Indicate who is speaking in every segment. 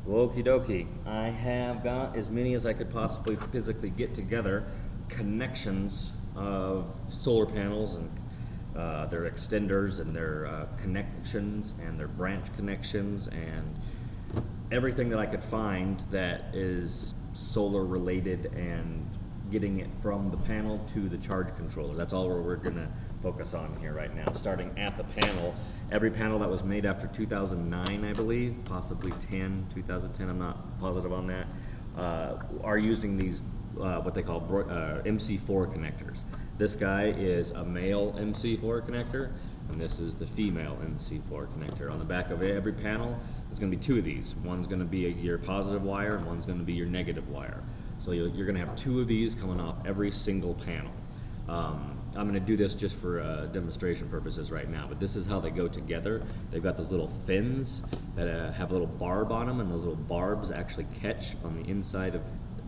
Speaker 1: Okie dokie. I have got as many as I could possibly physically get together connections of solar panels and their extenders and their connections and their branch connections and everything that I could find that is solar related and getting it from the panel to the charge controller. That's all we're going to focus on here right now. Starting at the panel, every panel that was made after 2009, I believe, possibly 2010, I'm not positive on that, are using these what they call MC4 connectors. This guy is a male MC4 connector, and this is the female MC4 connector. On the back of every panel, there's going to be two of these. One's going to be your positive wire, and one's going to be your negative wire. So you're going to have two of these coming off every single panel. I'm going to do this just for demonstration purposes right now, but this is how they go together. They've got those little fins that have a little barb on them, and those little barbs actually catch on the inside of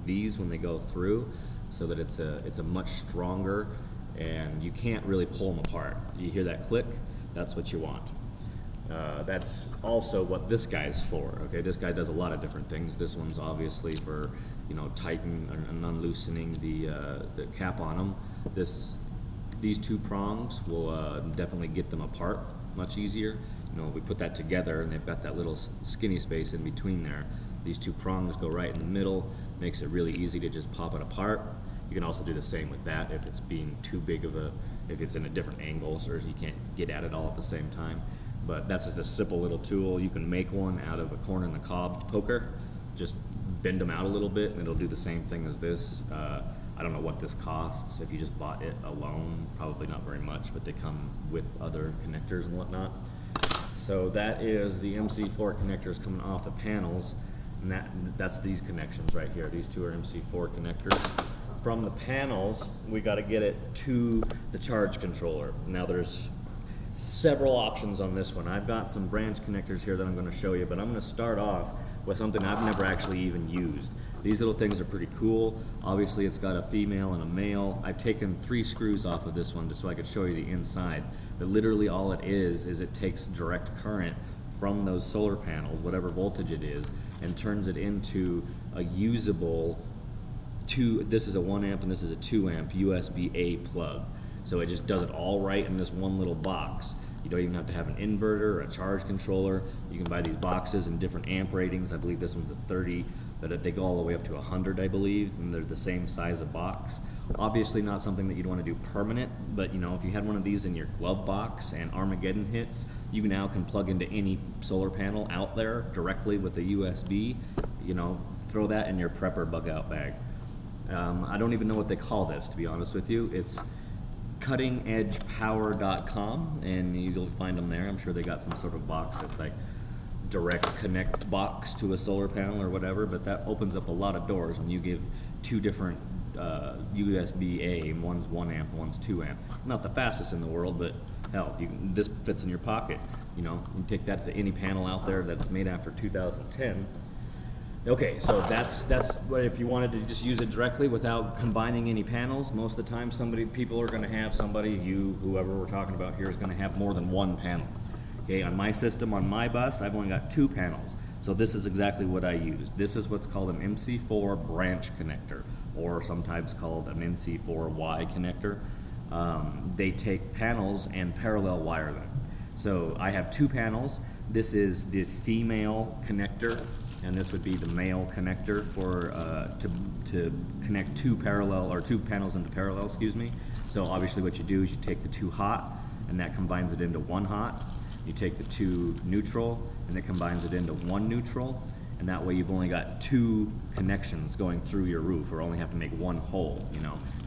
Speaker 1: these when they go through, so that it's a much stronger, and you can't really pull them apart. You hear that click? That's what you want. That's also what this guy's for. Okay, this guy does a lot of different things. This one's obviously for, tightening and unloosening the cap on them. These two prongs will definitely get them apart much easier. We put that together, and they've got that little skinny space in between there. These two prongs go right in the middle, makes it really easy to just pop it apart. You can also do the same with that if it's being too big if it's in a different angle, or you can't get at it all at the same time. But that's just a simple little tool. You can make one out of a corn on the cob poker. Just bend them out a little bit, and it'll do the same thing as this. I don't know what this costs. If you just bought it alone, probably not very much, but they come with other connectors and whatnot. So that is the MC4 connectors coming off the panels, and that's these connections right here. These two are MC4 connectors. From the panels, we got to get it to the charge controller. Now there's several options on this one. I've got some branch connectors here that I'm going to show you, but I'm going to start off with something I've never actually even used. These little things are pretty cool. Obviously it's got a female and a male. I've taken 3 screws off of this one just so I could show you the inside. But literally all it is it takes direct current from those solar panels, whatever voltage it is, and turns it into a usable this is a 1 amp and this is a 2 amp USB-A plug. So it just does it all right in this one little box. You don't even have to have an inverter or a charge controller. You can buy these boxes in different amp ratings. I believe this one's at 30, but they go all the way up to 100, I believe, and they're the same size of box. Obviously not something that you'd want to do permanent, but if you had one of these in your glove box and Armageddon hits, you now can plug into any solar panel out there directly with a USB. Throw that in your prepper bug out bag. I don't even know what they call this, to be honest with you. It's cuttingedgepower.com, and you'll find them there. I'm sure they got some sort of box that's like direct connect box to a solar panel or whatever, but that opens up a lot of doors when you give 2 different USB-A, one's 1 amp, one's 2 amp. Not the fastest in the world, but hell, this fits in your pocket. You take that to any panel out there that's made after 2010. Okay, so that's what if you wanted to just use it directly without combining any panels. Most of the time, people are going to have whoever we're talking about here is going to have more than one panel. Okay, on my system, on my bus, I've only got 2 panels. So this is exactly what I use. This is what's called an MC4 branch connector, or sometimes called an MC4Y connector. They take panels and parallel wire them. So I have 2 panels. This is the female connector, and this would be the male connector for to connect 2 panels into parallel. So obviously, what you do is you take the 2 hot, and that combines it into 1 hot. You take the 2 neutral, and it combines it into 1 neutral, and that way you've only got 2 connections going through your roof, or only have to make 1 hole.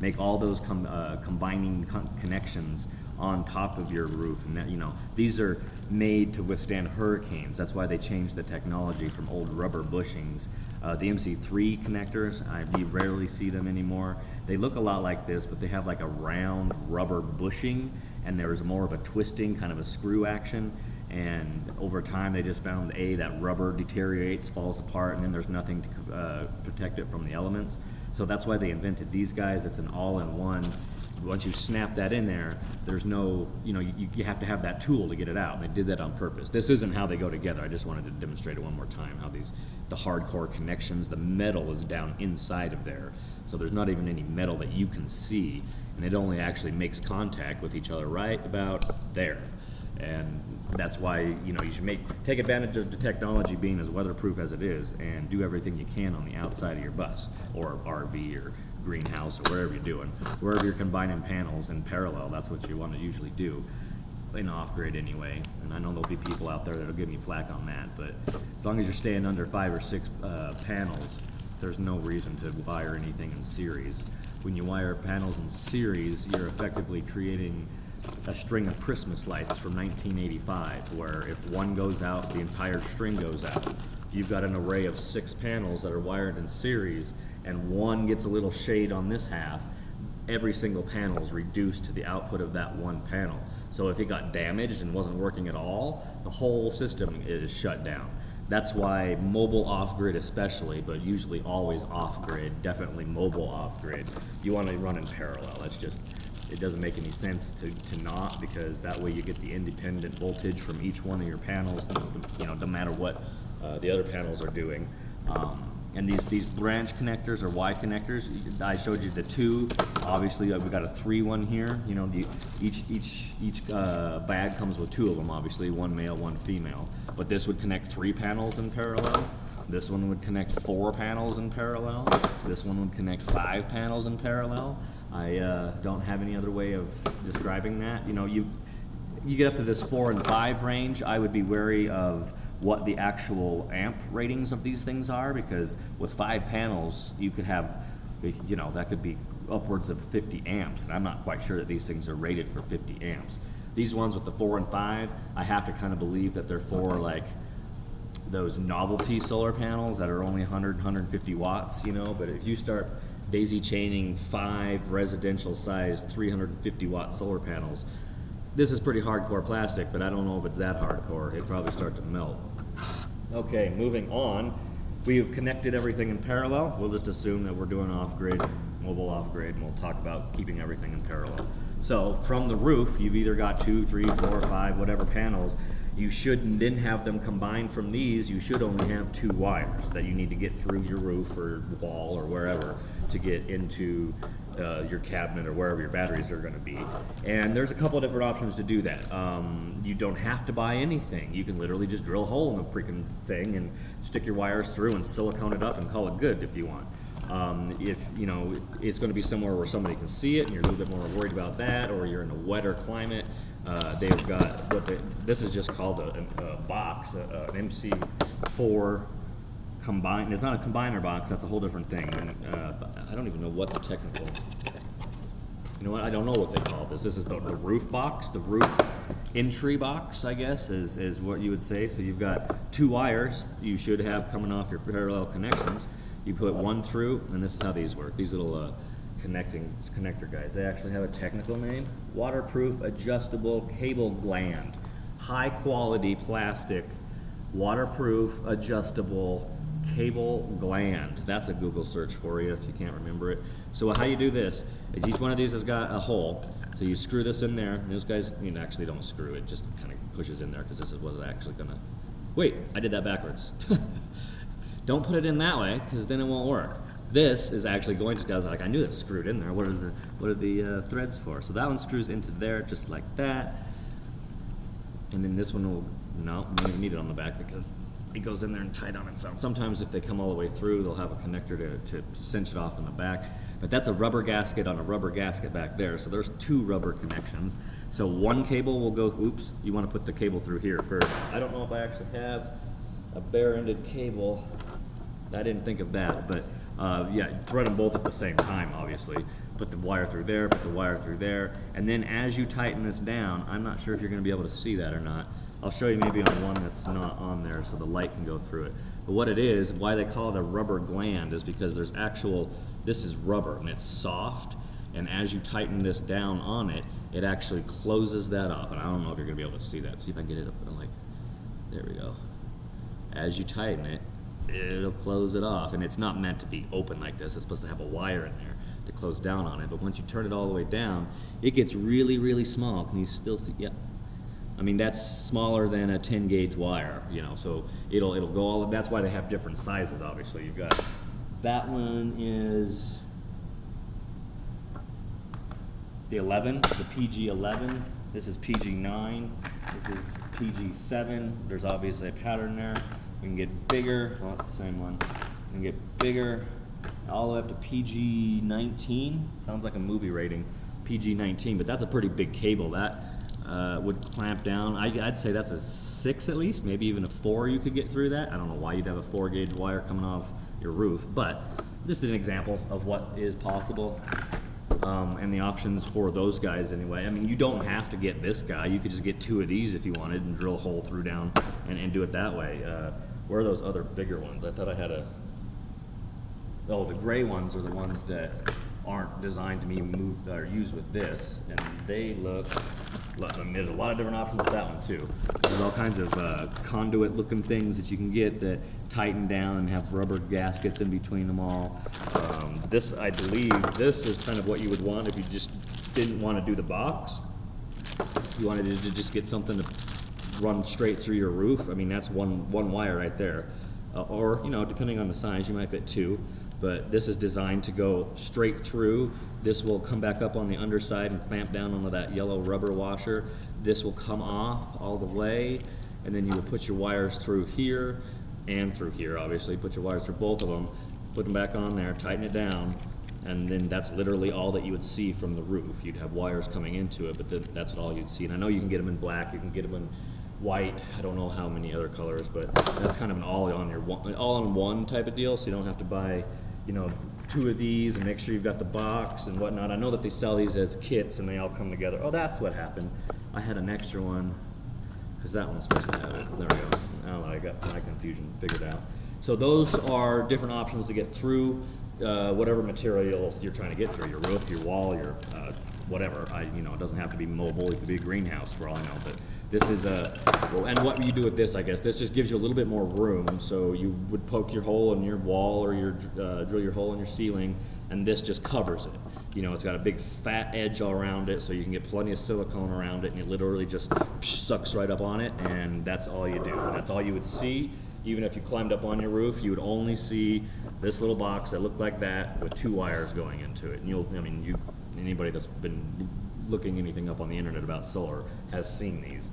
Speaker 1: Make all those combining connections on top of your roof, and that these are made to withstand hurricanes. That's why they changed the technology from old rubber bushings. The MC3 connectors, we rarely see them anymore. They look a lot like this, but they have like a round rubber bushing, and there's more of a twisting, kind of a screw action, And over time, they just found that rubber deteriorates, falls apart, and then there's nothing to protect it from the elements. So that's why they invented these guys. It's an all-in-one. Once you snap that in there, there's no, you have to have that tool to get it out. They did that on purpose. This isn't how they go together. I just wanted to demonstrate it one more time, how the hardcore connections, the metal is down inside of there. So there's not even any metal that you can see, and it only actually makes contact with each other right about there. And that's why you should take advantage of the technology being as weatherproof as it is, and do everything you can on the outside of your bus or RV or greenhouse or wherever you're doing. Wherever you're combining panels in parallel, that's what you want to usually do in off-grid anyway. And I know there'll be people out there that'll give me flack on that, but as long as you're staying under 5 or 6 panels, there's no reason to wire anything in series. When you wire panels in series, you're effectively creating a string of Christmas lights from 1985, where if one goes out, the entire string goes out. You've got an array of 6 panels that are wired in series, and one gets a little shade on this half. Every single panel is reduced to the output of that one panel. So if it got damaged and wasn't working at all, the whole system is shut down. That's why mobile off-grid especially, but usually always off-grid, definitely mobile off-grid, you want to run in parallel. It doesn't make any sense to not, because that way you get the independent voltage from each one of your panels, no matter what the other panels are doing. And these branch connectors or Y connectors, I showed you the 2. Obviously, we've got a 3 one here. Each bag comes with 2 of them. Obviously, 1 male, 1 female. But this would connect 3 panels in parallel. This one would connect 4 panels in parallel. This one would connect 5 panels in parallel. I don't have any other way of describing that. You get up to this 4 and 5 range, I would be wary of what the actual amp ratings of these things are, because with 5 panels, you could have, that could be upwards of 50 amps, and I'm not quite sure that these things are rated for 50 amps. These ones with the 4 and 5, I have to kind of believe that they're for like those novelty solar panels that are only 100, 150 watts, but if you start daisy chaining 5 residential sized 350 watt solar panels, this is pretty hardcore plastic, but I don't know if it's that hardcore. It'd probably start to melt. Okay, moving on. We've connected everything in parallel. We'll just assume that we're doing off-grid, mobile off-grid, and we'll talk about keeping everything in parallel. So from the roof, you've either got 2, 3, 4, 5, whatever panels. You shouldn't then have them combined from these. You should only have 2 wires that you need to get through your roof or wall or wherever to get into your cabinet or wherever your batteries are going to be. And there's a couple of different options to do that. You don't have to buy anything. You can literally just drill a hole in the freaking thing and stick your wires through and silicone it up and call it good if you want. If it's going to be somewhere where somebody can see it and you're a little bit more worried about that, or you're in a wetter climate, they've got this is just called a box, an MC4 combine. It's not a combiner box. That's a whole different thing. I don't even know what the technical. I don't know what they call this. This is the roof box, the roof entry box, I guess, is what you would say. So you've got 2 wires you should have coming off your parallel connections. You put one through, and this is how these work. These little connector guys. They actually have a technical name: waterproof adjustable cable gland. High quality plastic, waterproof adjustable cable gland. That's a Google search for you if you can't remember it. So how you do this is each one of these has got a hole. So you screw this in there. And those guys, actually don't screw it, just kind of pushes in there, because this is what's actually gonna. Wait, I did that backwards. Don't put it in that way, because then it won't work. This is actually going to, I was like, I knew that's screwed in there. What are the threads for? So that one screws into there just like that. And then this one will, no, we don't even need it on the back because it goes in there and tight on itself. Sometimes if they come all the way through, they'll have a connector to cinch it off in the back. But that's a rubber gasket on a rubber gasket back there. So there's 2 rubber connections. So one cable will go, oops, you want to put the cable through here first. I don't know if I actually have a bare-ended cable. I didn't think of that, but yeah, thread them both at the same time, obviously. Put the wire through there, put the wire through there, and then as you tighten this down, I'm not sure if you're going to be able to see that or not. I'll show you maybe on one that's not on there so the light can go through it. But what it is, why they call it a rubber gland, is because there's this is rubber and it's soft, and as you tighten this down on it, it actually closes that off. And I don't know if you're going to be able to see that. See if I can get it up and There we go. As you tighten it, it'll close it off, and it's not meant to be open like this. It's supposed to have a wire in there to close down on it, but once you turn it all the way down, it gets really, really small. Can you still see? Yeah. I mean, that's smaller than a 10 gauge wire, you know, so it'll go all, that's why they have different sizes, obviously. You've got, that one is the 11, the PG 11. This is PG 9. This is PG 7. There's obviously a pattern there. We can get bigger. Well, that's the same one. We can get bigger, all the way up to PG 19. Sounds like a movie rating, PG 19. But that's a pretty big cable. That would clamp down. I'd say that's a 6 at least, maybe even a 4. You could get through that. I don't know why you'd have a 4 gauge wire coming off your roof, but just an example of what is possible. And the options for those guys anyway. I mean, you don't have to get this guy. You could just get 2 of these if you wanted and drill a hole through down and do it that way. Where are those other bigger ones? I thought I had a... Oh, the gray ones are the ones that aren't designed to be moved or used with this, and they look, I mean, there's a lot of different options with that one too. There's all kinds of conduit looking things that you can get that tighten down and have rubber gaskets in between them all. This, I believe, this is kind of what you would want if you just didn't want to do the box. You wanted to just get something to run straight through your roof. I mean, that's one wire right there. Or, you know, depending on the size, you might fit 2. But this is designed to go straight through. This will come back up on the underside and clamp down onto that yellow rubber washer. This will come off all the way, and then you will put your wires through here and through here, obviously. Put your wires through both of them, put them back on there, tighten it down, and then that's literally all that you would see from the roof. You'd have wires coming into it, but then that's all you'd see. And I know you can get them in black, you can get them in white, I don't know how many other colors, but that's kind of an all-in-one type of deal, so you don't have to buy, you know, 2 of these and make sure you've got the box and whatnot. I know that they sell these as kits and they all come together. Oh, that's what happened. I had an extra one because that one's supposed to have it. There we go. Now I got my confusion figured out. So those are different options to get through whatever material you're trying to get through, your roof, your wall, your whatever. You know, it doesn't have to be mobile. It could be a greenhouse for all I know. But this is and what you do with this, I guess, this just gives you a little bit more room. So you would poke your hole in your wall or your drill your hole in your ceiling, and this just covers it. You know, it's got a big fat edge all around it, so you can get plenty of silicone around it, and it literally just sucks right up on it, and that's all you do. And that's all you would see. Even if you climbed up on your roof, you would only see this little box that looked like that with 2 wires going into it. And anybody that's been looking anything up on the internet about solar has seen these.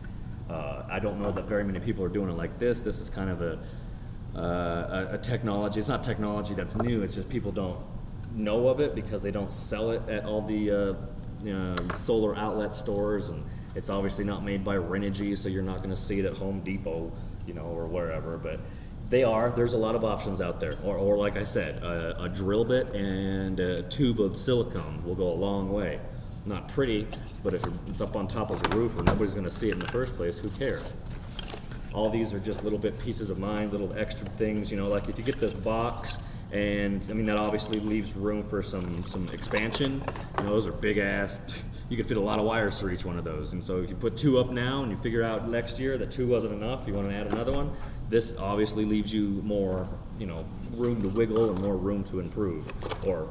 Speaker 1: I don't know that very many people are doing it like this. This is kind of a technology. It's not technology that's new. It's just people don't know of it because they don't sell it at all the solar outlet stores, and it's obviously not made by Renogy, so you're not going to see it at Home Depot, you know, or wherever. But there's a lot of options out there. Or like I said, a drill bit and a tube of silicone will go a long way. Not pretty, but if it's up on top of a roof where nobody's going to see it in the first place, who cares? All these are just little bit pieces of mind, little extra things, you know, like if you get this box, and I mean that obviously leaves room for some expansion. You know, those are big ass. You could fit a lot of wires through each one of those. And so if you put 2 up now and you figure out next year that 2 wasn't enough, you want to add another one, this obviously leaves you more, you know, room to wiggle and more room to improve or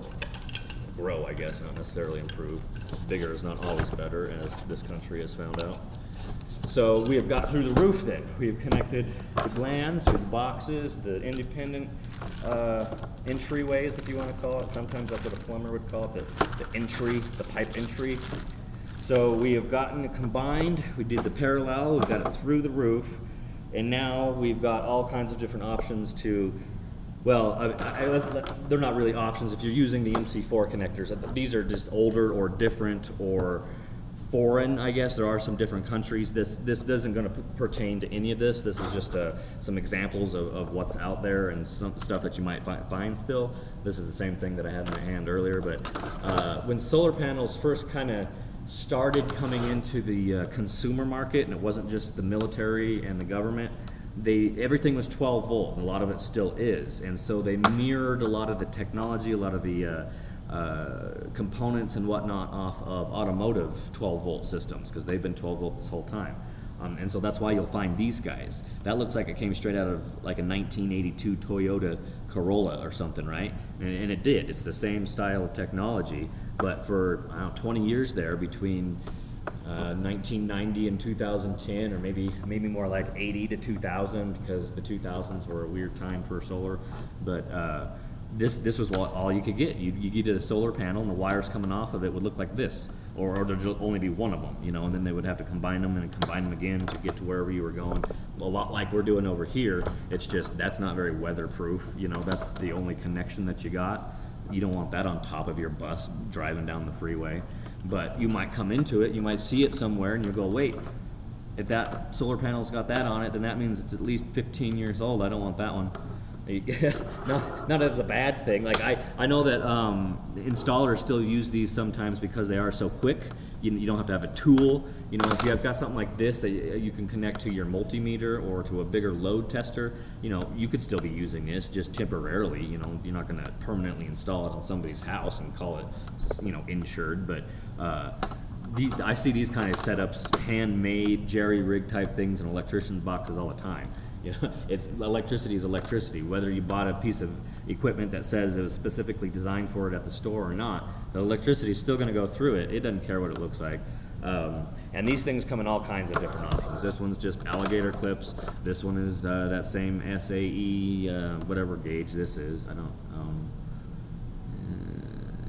Speaker 1: grow, I guess, not necessarily improve. Bigger is not always better, as this country has found out. So we have got through the roof then. We have connected the glands, the boxes, the independent entryways, if you want to call it. Sometimes that's what a plumber would call it, the entry, the pipe entry. So we have gotten it combined. We did the parallel, we've got it through the roof, and now we've got all kinds of different options to, well, they're not really options if you're using the MC4 connectors. These are just older or different or foreign, I guess. There are some different countries. This isn't going to pertain to any of this. This is just some examples of what's out there and some stuff that you might find still. This is the same thing that I had in my hand earlier, but when solar panels first kind of started coming into the consumer market, and it wasn't just the military and the government, everything was 12 volt, and a lot of it still is, and so they mirrored a lot of the technology, a lot of the components and whatnot off of automotive 12 volt systems, because they've been 12 volt this whole time. And so that's why you'll find these guys. That looks like it came straight out of like a 1982 Toyota Corolla or something, right? And it did. It's the same style of technology, but for, I don't know, 20 years there between 1990 and 2010, or maybe more like 80 to 2000, because the 2000s were a weird time for solar. But this was all you could get. You get a solar panel, and the wires coming off of it would look like this, or there'd only be one of them, you know, and then they would have to combine them and combine them again to get to wherever you were going. A lot like we're doing over here. It's just that's not very weatherproof. You know, that's the only connection that you got. You don't want that on top of your bus driving down the freeway. But you might come into it, you might see it somewhere, and you'll go, wait, if that solar panel's got that on it, then that means it's at least 15 years old. I don't want that one. Not as a bad thing. Like I know that installers still use these sometimes because they are so quick. You don't have to have a tool. You know, if you have got something like this that you can connect to your multimeter or to a bigger load tester, you know, you could still be using this just temporarily. You know, you're not going to permanently install it on somebody's house and call it, you know, insured. But I see these kind of setups, handmade, jerry-rig type things in electrician's boxes all the time. You know, electricity is electricity. Whether you bought a piece of equipment that says it was specifically designed for it at the store or not, the electricity is still going to go through it. It doesn't care what it looks like. And these things come in all kinds of different options. This one's just alligator clips. This one is that same SAE, whatever gauge this is. I don't,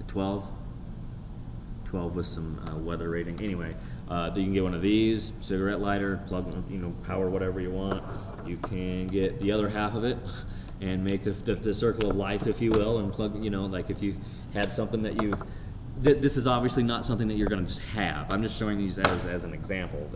Speaker 1: 12 with some weather rating. Anyway, you can get one of these, cigarette lighter, plug, you know, power whatever you want. You can get the other half of it and make the circle of life, if you will, and plug, you know, like if you had something that you, this is obviously not something that you're going to just have. I'm just showing these as an example.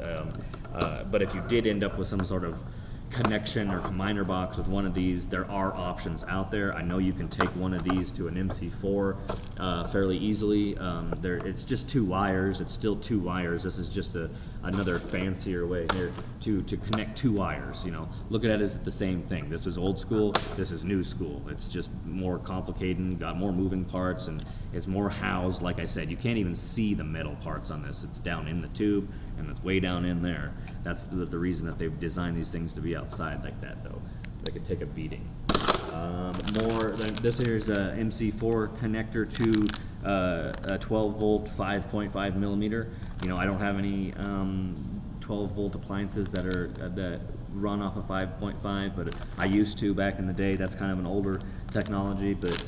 Speaker 1: But if you did end up with some sort of connection or combiner box with one of these, there are options out there. I know you can take one of these to an MC4 fairly easily. It's just two wires. It's still two wires. This is just another fancier way here to connect two wires. You know, look at it as the same thing. This is old school. This is new school. It's just more complicated, got more moving parts, and it's more housed. Like I said, you can't even see the metal parts on this. It's down in the tube, and it's way down in there. That's the reason that they've designed these things to be outside like that, though. They could take a beating. This here's a MC4 connector to a 12 volt 5.5 millimeter. You know, I don't have any 12 volt appliances that run off of 5.5, but I used to back in the day. That's kind of an older technology, but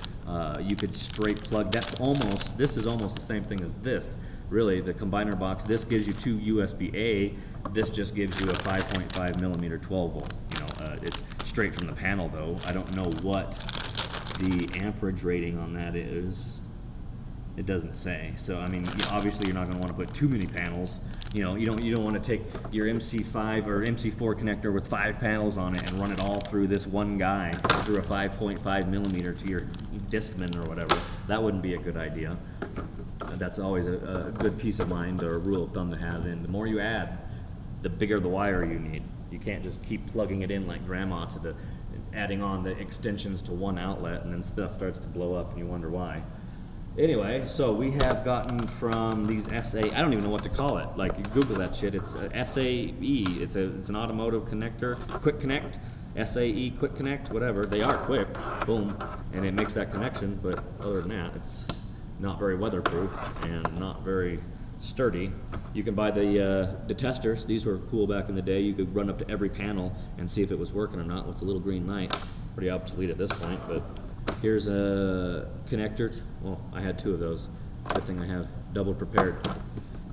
Speaker 1: you could straight plug. This is almost the same thing as this. Really, the combiner box, this gives you two USB-A, this just gives you a 5.5 millimeter 12 volt. You know, it's straight from the panel though. I don't know what the amperage rating on that is. It doesn't say. So I mean, obviously you're not going to want to put too many panels. You know, you don't want to take your MC5 or MC4 connector with 5 panels on it and run it all through this one guy through a 5.5 millimeter to your Discman or whatever. That wouldn't be a good idea. That's always a good piece of mind or a rule of thumb to have. And the more you add, the bigger the wire you need. You can't just keep plugging it in like grandma adding on the extensions to one outlet, and then stuff starts to blow up and you wonder why. Anyway, so we have gotten from these I don't even know what to call it. Like, you Google that shit. It's a SAE. It's an automotive connector, quick connect. SAE quick connect, whatever. They are quick. Boom, and it makes that connection. But other than that, it's not very weatherproof and not very sturdy. You can buy the testers. These were cool back in the day. You could run up to every panel and see if it was working or not with the little green light. Pretty obsolete at this point, but here's a connector. Well, I had 2 of those. Good thing I have double prepared.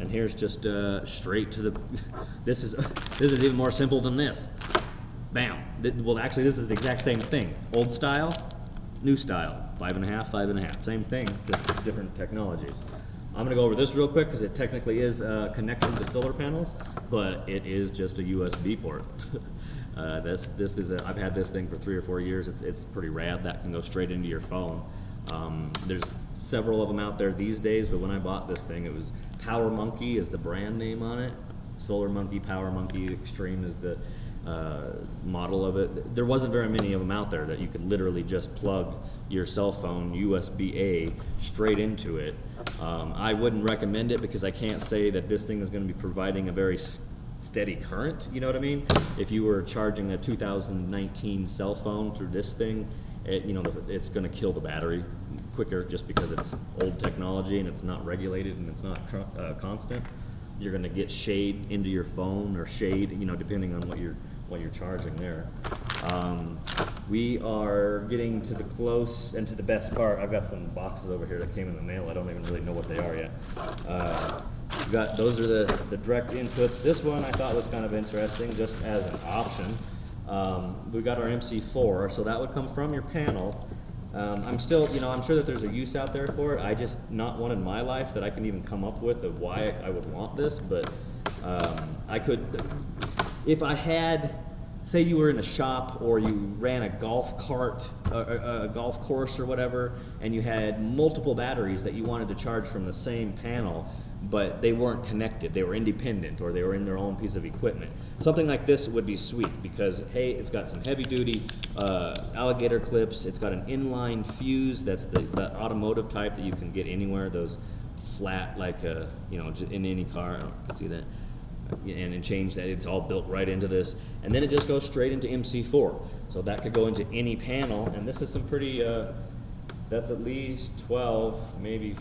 Speaker 1: And here's just straight to the. This is even more simple than this. Bam. Well, actually, this is the exact same thing. Old style, new style. 5.5, 5.5. Same thing, just different technologies. I'm going to go over this real quick because it technically is a connection to solar panels, but it is just a USB port. This is I've had this thing for 3 or 4 years. It's pretty rad. That can go straight into your phone. There's several of them out there these days, but when I bought this thing, it was Power Monkey is the brand name on it. Solar Monkey, Power Monkey Extreme is the model of it. There wasn't very many of them out there that you could literally just plug your cell phone USB-A straight into it. I wouldn't recommend it because I can't say that this thing is going to be providing a very steady current, you know what I mean? If you were charging a 2019 cell phone through this thing, it's going to kill the battery quicker just because it's old technology and it's not regulated and it's not constant. You're going to get shade into your phone, or shade, depending on what you're charging there. We are getting to the close and to the best part. I've got some boxes over here that came in the mail. I don't even really know what they are yet. Those are the direct inputs. This one I thought was kind of interesting, just as an option. We got our MC4, so that would come from your panel. I'm still, I'm sure that there's a use out there for it. I just not one in my life that I can even come up with of why I would want this, but I could, if I had, say you were in a shop or you ran a golf cart, a golf course or whatever, and you had multiple batteries that you wanted to charge from the same panel, but they weren't connected, they were independent, or they were in their own piece of equipment. Something like this would be sweet because, hey, it's got some heavy duty alligator clips, it's got an inline fuse, that's the automotive type that you can get anywhere, those flat, like, in any car, I don't know if you can see that. And change that, it's all built right into this, and then it just goes straight into MC4, so that could go into any panel. And this is some pretty that's at least 12, maybe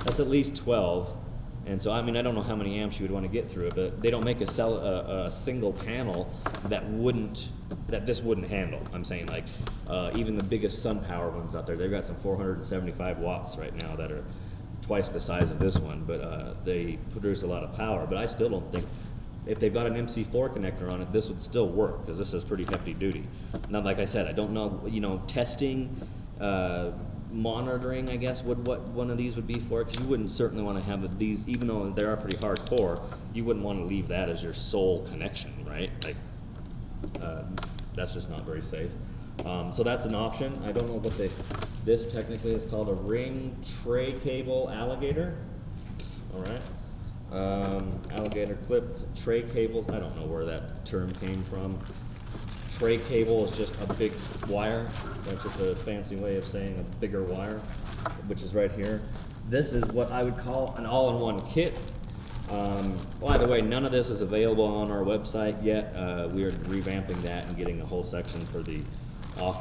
Speaker 1: that's at least 12. And so I don't know how many amps you would want to get through it, but they don't make a single panel that this wouldn't handle. I'm saying, like, even the biggest SunPower ones out there, they've got some 475 watts right now that are twice the size of this one, but they produce a lot of power. But I still don't think, if they've got an MC4 connector on it, this would still work, because this is pretty hefty duty. Now, like I said, I don't know, testing, monitoring, I guess, what one of these would be for, because you wouldn't certainly want to have these, even though they are pretty hardcore, you wouldn't want to leave that as your sole connection, right? Like, that's just not very safe. So that's an option. I don't know what this technically is called, a ring tray cable alligator. All right. Alligator clip tray cables. I don't know where that term came from. Tray cable is just a big wire. That's just a fancy way of saying a bigger wire, which is right here. This is what I would call an all-in-one kit. By the way, none of this is available on our website yet. We are revamping that and getting a whole section for the off